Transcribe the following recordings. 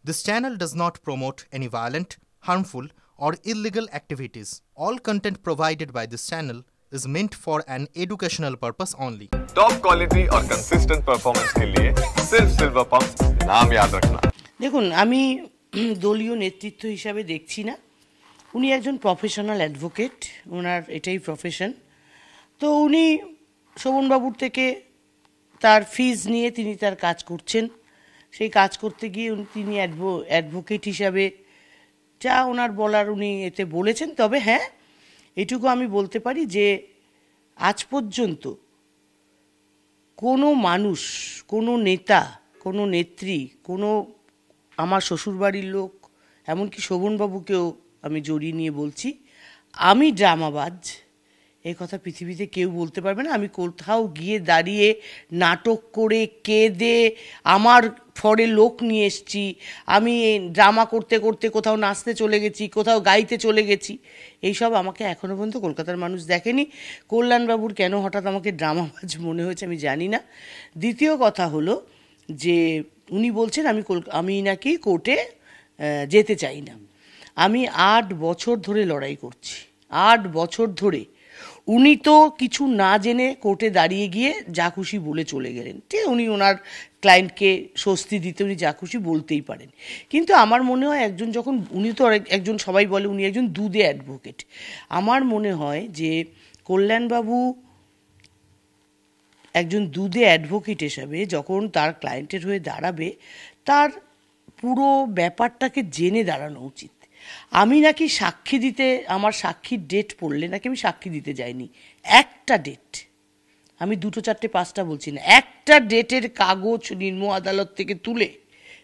This channel does not promote any violent, harmful, or illegal activities. All content provided by this channel is meant for an educational purpose only. Top quality और consistent performance के लिए सिर्फ silver pump नाम याद रखना। দেখুন আমি দলীয় নেতৃত্ব হিসাবে দেখছি না। উনি একজন প্রফেশনাল অ্যাডভোকেট, ওনার এটাই প্রফেশন। তো উনি শোভনবাবুর থেকে তার ফিজ নিয়ে তিনি তার কাজ করছেন। সেই কাজ করতে গিয়ে তিনি অ্যাডভোকেট হিসাবে যা ওনার বলার উনি এতে বলেছেন। তবে হ্যাঁ, এটুকু আমি বলতে পারি যে আজ পর্যন্ত কোনো মানুষ, কোনো নেতা, কোনো নেত্রী, কোনো আমার শ্বশুরবাড়ির লোক, এমনকি শোভনবাবুকেও আমি জড়িয়ে নিয়ে বলছি, আমি ড্রামাবাজ এই কথা পৃথিবীতে কেউ বলতে পারবে না। আমি কোথাও গিয়ে দাঁড়িয়ে নাটক করে কেঁদে আমার ফরে লোক নিয়ে এসছি, আমি ড্রামা করতে করতে কোথাও নাচতে চলে গেছি, কোথাও গাইতে চলে গেছি, এইসব আমাকে এখনও পর্যন্ত কলকাতার মানুষ দেখেনি। কল্যাণবাবুর কেন হঠাৎ আমাকে ড্রামাবাজ মনে হয়েছে আমি জানি না। দ্বিতীয় কথা হলো যে উনি বলছেন আমি নাকি কোর্টে যেতে চাই না। আমি 8 বছর ধরে লড়াই করছি, 8 বছর ধরে। উনি তো কিছু না জেনে কোর্টে দাঁড়িয়ে গিয়ে যা খুশি বলে চলে গেলেন। ঠিক, উনি ওনার ক্লায়েন্টকে স্বস্তি দিতে উনি যা খুশি বলতেই পারেন। কিন্তু আমার মনে হয় একজন যখন, উনি তো একজন, সবাই বলে উনি একজন দুধে অ্যাডভোকেট। আমার মনে হয় যে কল্যাণবাবু একজন দুধে অ্যাডভোকেট হিসাবে যখন তার ক্লায়েন্টের হয়ে দাঁড়াবে, তার পুরো ব্যাপারটাকে জেনে দাঁড়ানো উচিত। আমি নাকি সাক্ষী দিতে, আমার সাক্ষীর ডেট পড়লে নাকি আমি সাক্ষী দিতে যাইনি। একটা ডেট, আমি 2, 4, 5টা বলছি না, একটা ডেটের কাগজ নিম্ন আদালত থেকে তুলে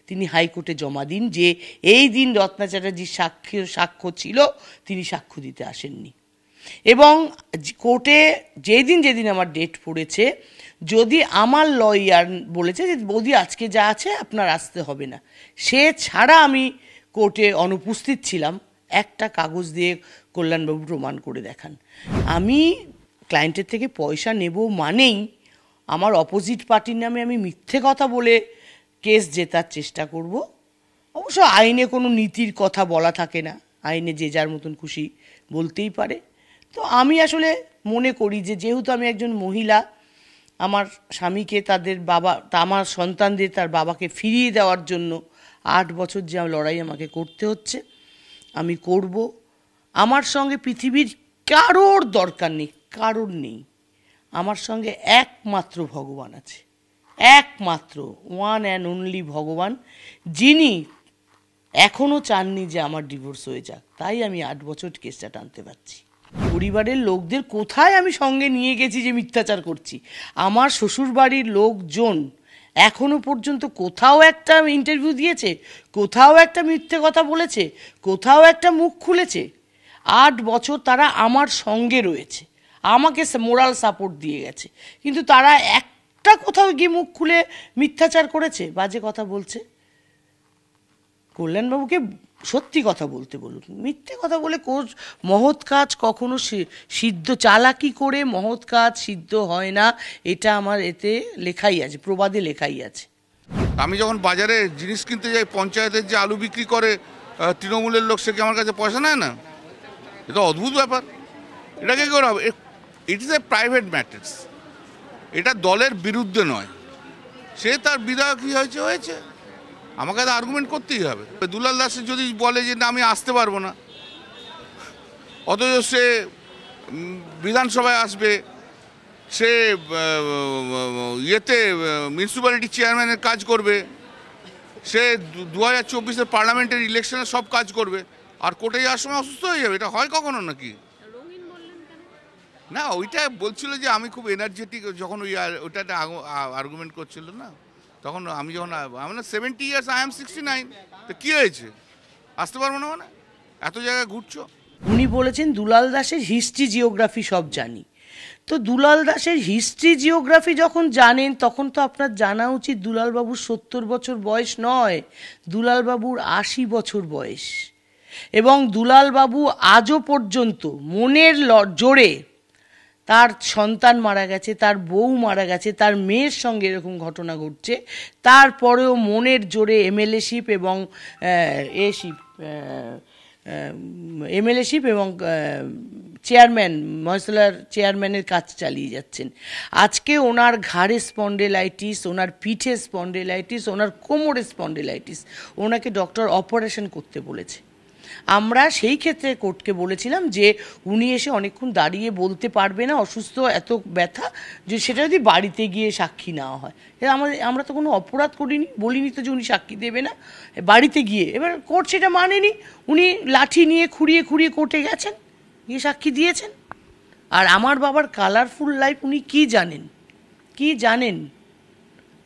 তিনি হাইকোর্টে জমা দিন যে এই দিন রত্না চ্যাটার্জির সাক্ষ্য ছিল, তিনি সাক্ষ্য দিতে আসেননি। এবং কোর্টে যেদিন আমার ডেট পড়েছে, যদি আমার লয়ার বলেছে যে বৌদি আজকে যা আছে আপনার আসতে হবে না, সে ছাড়া আমি কোর্টে অনুপস্থিত ছিলাম, একটা কাগজ দিয়ে কল্যাণবাবু প্রমাণ করে দেখান। আমি ক্লায়েন্টের থেকে পয়সা নেব মানেই আমার অপোজিট পার্টির নামে আমি মিথ্যে কথা বলে কেস জেতার চেষ্টা করব। অবশ্য আইনে কোনো নীতির কথা বলা থাকে না, আইনে যে যার মতন খুশি বলতেই পারে। তো আমি আসলে মনে করি যে যেহেতু আমি একজন মহিলা, আমার স্বামীকে আমার সন্তানদের তার বাবাকে ফিরিয়ে দেওয়ার জন্য 8 বছর যে লড়াই আমাকে করতে হচ্ছে, আমি করব। আমার সঙ্গে পৃথিবীর কারোর দরকার নেই, কারোর নেই। আমার সঙ্গে একমাত্র ভগবান আছে, একমাত্র ওয়ান অ্যান্ড অনলি ভগবান, যিনি এখনও চাননি যে আমার ডিভোর্স হয়ে যাক। তাই আমি 8 বছর কেসটা টানতে পারছি। পরিবারের লোকদের কোথায় আমি সঙ্গে নিয়ে গেছি যে মিথ্যাচার করছি? আমার শ্বশুরবাড়ির লোকজন এখনো পর্যন্ত কোথাও একটা ইন্টারভিউ দিয়েছে, কোথাও একটা মিথ্যে কথা বলেছে, কোথাও একটা মুখ খুলেছে? 8 বছর তারা আমার সঙ্গে রয়েছে, আমাকে মোরাল সাপোর্ট দিয়ে গেছে। কিন্তু তারা একটা কোথাও গিয়ে মুখ খুলে মিথ্যাচার করেছে, বাজে কথা বলছে? কল্যাণবাবুকে সত্যি কথা বলতে বলুন। মিথ্যে কথা বলে মহৎ কাজ কখনো সিদ্ধ, চালাকি করে মহৎ কাজ সিদ্ধ হয় না, এটা আমার এতে লেখাই আছে, প্রবাদে লেখাই আছে। আমি যখন বাজারে জিনিস কিনতে যাই, পঞ্চায়েতের যে আলু বিক্রি করে তৃণমূলের লোক, সে কি আমার কাছে পয়সা নেয় না? এটা অদ্ভুত ব্যাপার। এটাকে কি করা হবে? It is a private matters, এটা দলের বিরুদ্ধে নয়। সে তার বিধায়ক কী হয়েছে, আমাকে তো আর্গুমেন্ট করতেই হবে। দুলাল দাসের যদি বলে যে না আমি আসতে পারবো না, অথচ সে বিধানসভায় আসবে, সে মিউনিসিপ্যালিটি চেয়ারম্যানের কাজ করবে, সে 2024-এর পার্লামেন্টের ইলেকশনে সব কাজ করবে, আর কোর্টে যাওয়ার সময় অসুস্থ হয়ে যাবে। এটা হয় কখনো নাকি? না, ওইটা বলছিল যে আমি খুব এনার্জেটিক, যখন ওইটাতে আর্গুমেন্ট করছিল না, তখন আমি যখন 70 ইয়ার্স, আই এম 69, তো কী হয়েছে, আসতে পারবো না মানে? এত জায়গায় ঘুরছো। উনি বলেছেন দুলাল দাসের হিস্ট্রি জিওগ্রাফি সব জানি। তো দুলাল দাসের হিস্ট্রি জিওগ্রাফি যখন জানেন, তখন তো আপনার জানা উচিত দুলালবাবুর 70 বছর বয়স নয়, দুলালবাবুর 80 বছর বয়স। এবং দুলালবাবু আজও পর্যন্ত মনের জোরে তার সন্তান মারা গেছে, তার বউ মারা গেছে, তার মেয়ের সঙ্গে এরকম ঘটনা ঘটছে, তারপরেও মনের জোরে এমএলএশিপ এবং এমএলএশিপ এবং চেয়ারম্যান মহসলার চেয়ারম্যানের কাজ চালিয়ে যাচ্ছেন। আজকে ওনার ঘাড়ে স্পন্ডেলাইটিস, ওনার পিঠে স্পন্ডেলাইটিস, ওনার কোমরে স্পন্ডেলাইটিস, ওনাকে ডক্টর অপারেশন করতে বলেছে। আমরা সেই ক্ষেত্রে কোর্টকে বলেছিলাম যে উনি এসে অনেকক্ষণ দাঁড়িয়ে বলতে পারবে না, অসুস্থ, এত ব্যথা, যে সেটা যদি বাড়িতে গিয়ে সাক্ষী নেওয়া হয়। আমরা তো কোনো অপরাধ করিনি, বলিনি তো যে উনি সাক্ষী দেবে না, বাড়িতে গিয়ে। এবার কোর্ট সেটা মানেনি, উনি লাঠি নিয়ে খুঁড়িয়ে খুঁড়িয়ে কোর্টে গেছেন, গিয়ে সাক্ষী দিয়েছেন। আর আমার বাবার কালারফুল লাইফ উনি কি জানেন, কি জানেন?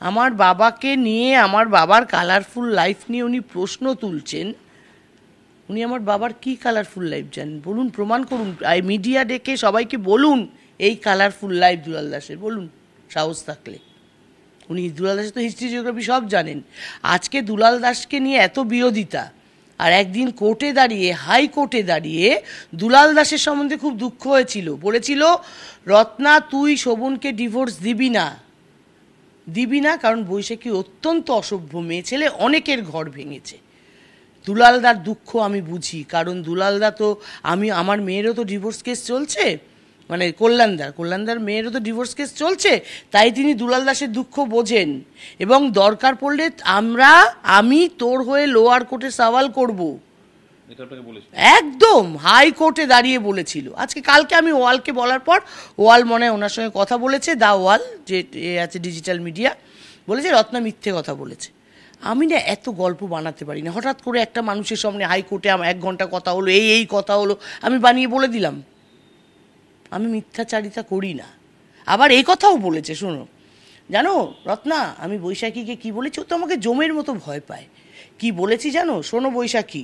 আমার বাবাকে নিয়ে, আমার বাবার কালারফুল লাইফ নিয়ে উনি প্রশ্ন তুলছেন। উনি আমার বাবার কি কালারফুল লাইফ জানেন বলুন, প্রমাণ করুন। মিডিয়া ডেকে সবাইকে বলুন এই কালারফুল লাইফ দুলাল দাসের, বলুন সাহস থাকলে। উনি দুলাল দাসের তো হিস্ট্রি জিওগ্রাফি সব জানেন। আজকে দুলাল দাসকে নিয়ে এত বিরোধিতা, আর একদিন কোর্টে দাঁড়িয়ে, হাইকোর্টে দাঁড়িয়ে দুলাল দাসের সম্বন্ধে খুব দুঃখ হয়েছিল, বলেছিল রত্না তুই শোভনকে ডিভোর্স দিবি না, দিবি না, কারণ বৈশাখী অত্যন্ত অসভ্য মেয়ে ছেলে, অনেকের ঘর ভেঙেছে। দুলালদার দুঃখ আমি বুঝি, কারণ দুলালদা তো, আমার মেয়েরও তো ডিভোর্স কেস চলছে, মানে কল্যাণদার মেয়েরও তো ডিভোর্স কেস চলছে, তাই তিনি দুলাল দাসের দুঃখ বোঝেন। এবং দরকার পড়লে আমি তোর হয়ে লোয়ার কোর্টে সওয়াল করব, একদম হাইকোর্টে দাঁড়িয়ে বলেছিল। কালকে আমি ওয়ালকে বলার পর, ওয়াল মনে হয় ওনার সঙ্গে কথা বলেছে, দা ওয়াল যে আছে ডিজিটাল মিডিয়া, বলেছে রত্না মিথ্যে কথা বলেছে। আমি না এত গল্প বানাতে পারি না, হঠাৎ করে একটা মানুষের সামনে হাইকোর্টে আমার 1 ঘন্টা কথা হলো, এই কথা হলো, আমি বানিয়ে বলে দিলাম। আমি মিথ্যাচারিতা করি না। আবার এই কথাও বলেছে, শোনো, জানো রত্না আমি বৈশাখীকে কি বলেছি, ও তো আমাকে জমের মতো ভয় পায়। কি বলেছি জানো, শোনো বৈশাখী,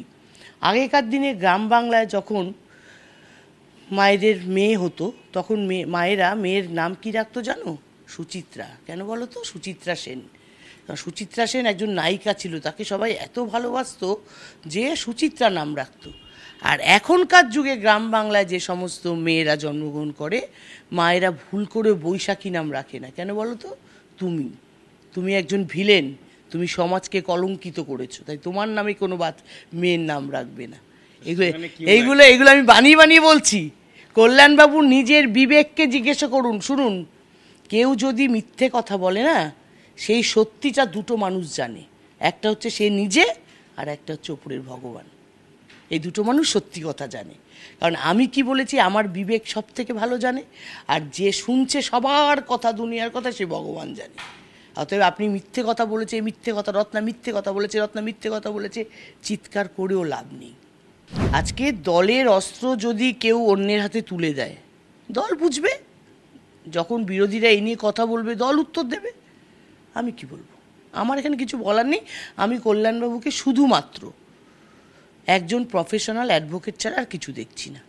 আগেকার দিনে গ্রাম বাংলায় যখন মায়েদের মেয়ে হতো, তখন মায়েরা মেয়ের নাম কি রাখতো জানো? সুচিত্রা। কেন বলো তো? সুচিত্রা সেন। সুচিত্রা সেন একজন নায়িকা ছিল, তাকে সবাই এত ভালোবাসতো যে সুচিত্রা নাম রাখতো। আর এখনকার যুগে গ্রাম বাংলায় যে সমস্ত মেয়েরা জন্মগ্রহণ করে, মায়েরা ভুল করে বৈশাখী নাম রাখে না। কেন বলো তো? তুমি একজন ভিলেন, তুমি সমাজকে কলঙ্কিত করেছো, তাই তোমার নামে কোনো মেয়ের নাম রাখবে না। এইগুলো আমি বানিয়ে বলছি। কল্যাণবাবু নিজের বিবেককে জিজ্ঞাসা করুন, শুনুন, কেউ যদি মিথ্যে কথা বলে না, সেই সত্যিটা দুটো মানুষ জানে, একটা হচ্ছে সে নিজে, আর একটা হচ্ছে ওপরের ভগবান। এই দুটো মানুষ সত্যি কথা জানে, কারণ আমি কি বলেছি আমার বিবেক সব থেকে ভালো জানে, আর যে শুনছে সবার কথা, দুনিয়ার কথা, সে ভগবান জানে। অতএব আপনি মিথ্যে কথা বলেছে, মিথ্যে কথা, রত্না মিথ্যে কথা বলেছে, রত্না মিথ্যে কথা বলেছে, চিৎকার করেও লাভ নেই। আজকে দলের অস্ত্র যদি কেউ অন্যের হাতে তুলে দেয়, দল বুঝবে, যখন বিরোধীরা এই নিয়ে কথা বলবে দল উত্তর দেবে। আমি কি বলবো? আমার এখানে কিছু বলার নেই। আমি কল্যাণবাবুকে শুধুমাত্র একজন প্রফেশনাল অ্যাডভোকেট ছাড়া আর কিছু দেখছি না।